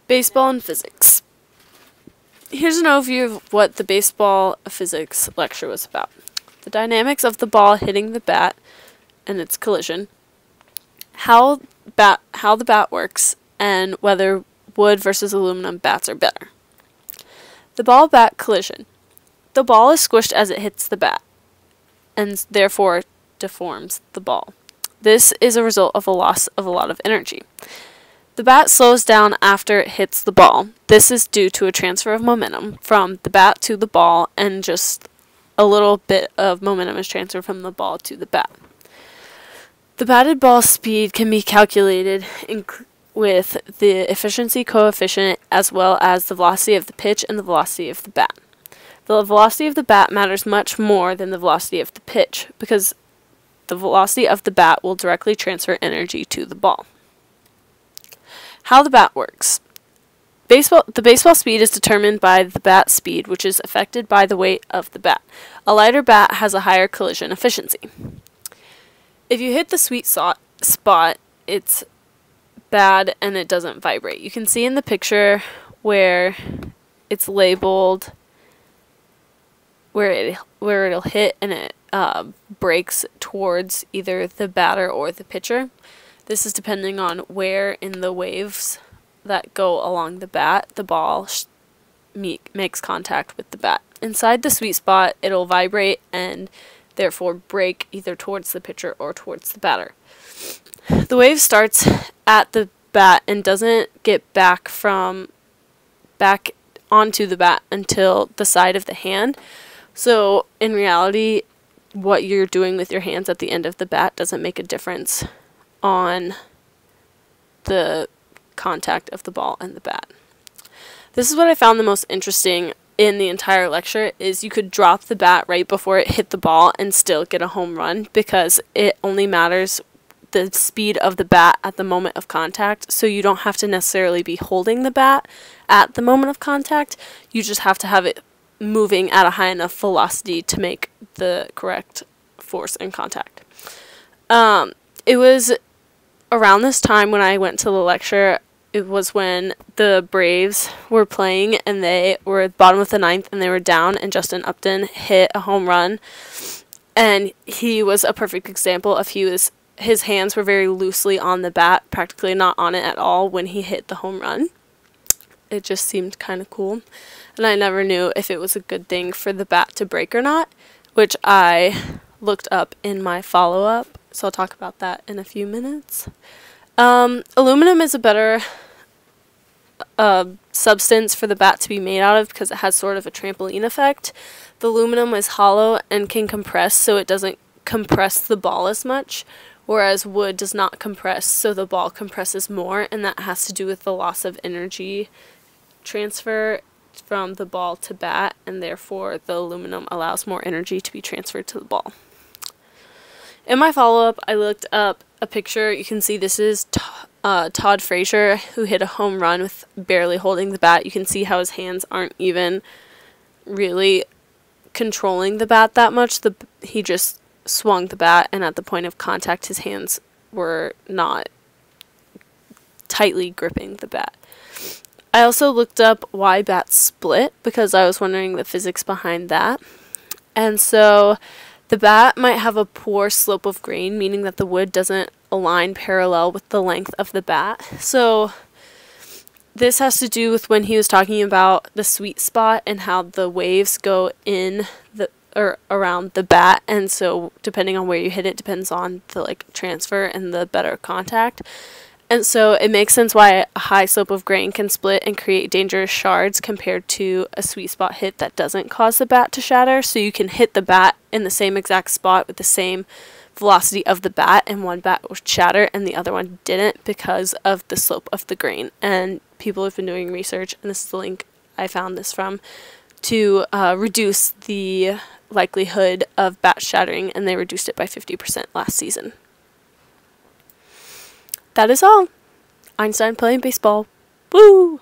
Baseball and Physics. Here's an overview of what the baseball physics lecture was about. The dynamics of the ball hitting the bat and its collision, how the bat works, and whether wood versus aluminum bats are better. The ball-bat collision. The ball is squished as it hits the bat, and therefore deforms the ball. This is a result of a loss of a lot of energy. The bat slows down after it hits the ball. This is due to a transfer of momentum from the bat to the ball, and just a little bit of momentum is transferred from the ball to the bat. The batted ball speed can be calculated with the efficiency coefficient as well as the velocity of the pitch and the velocity of the bat. The velocity of the bat matters much more than the velocity of the pitch because the velocity of the bat will directly transfer energy to the ball. How the bat works. The baseball speed is determined by the bat speed, which is affected by the weight of the bat. A lighter bat has a higher collision efficiency. If you hit the sweet spot, it's bad and it doesn't vibrate. You can see in the picture where it's labeled where it'll hit and it breaks towards either the batter or the pitcher. This is depending on where in the waves that go along the bat, the ball makes contact with the bat. Inside the sweet spot, it'll vibrate and therefore break either towards the pitcher or towards the batter. The wave starts at the bat and doesn't get back onto the bat until the side of the hand. So in reality, what you're doing with your hands at the end of the bat doesn't make a difference on the contact of the ball and the bat. This is what I found the most interesting in the entire lecture, is you could drop the bat right before it hit the ball and still get a home run because it only matters the speed of the bat at the moment of contact, so you don't have to necessarily be holding the bat at the moment of contact. You just have to have it moving at a high enough velocity to make the correct force and contact. It was around this time when I went to the lecture. It was when the Braves were playing and they were at the bottom of the ninth and they were down, and Justin Upton hit a home run, and he was a perfect example of his hands were very loosely on the bat, practically not on it at all when he hit the home run. It just seemed kind of cool, and I never knew if it was a good thing for the bat to break or not, which I looked up in my follow-up, so I'll talk about that in a few minutes. Aluminum is a better substance for the bat to be made out of because it has sort of a trampoline effect. The aluminum is hollow and can compress, so it doesn't compress the ball as much, whereas wood does not compress, so the ball compresses more, and that has to do with the loss of energy transfer from the ball to bat, and therefore the aluminum allows more energy to be transferred to the ball. In my follow-up, I looked up a picture. You can see this is Todd Frazier, who hit a home run with barely holding the bat. You can see how his hands aren't even really controlling the bat that much. He just swung the bat, and at the point of contact, his hands were not tightly gripping the bat. I also looked up why bats split because I was wondering the physics behind that. And so the bat might have a poor slope of grain, meaning that the wood doesn't align parallel with the length of the bat. So this has to do with when he was talking about the sweet spot and how the waves go in or around the bat, and so depending on where you hit it depends on the transfer and the better contact. And so it makes sense why a high slope of grain can split and create dangerous shards compared to a sweet spot hit that doesn't cause the bat to shatter. So you can hit the bat in the same exact spot with the same velocity of the bat, and one bat will shatter and the other one didn't because of the slope of the grain. And people have been doing research, and this is the link I found this from, to reduce the likelihood of bat shattering, and they reduced it by 50% last season. That is all. Einstein playing baseball. Woo!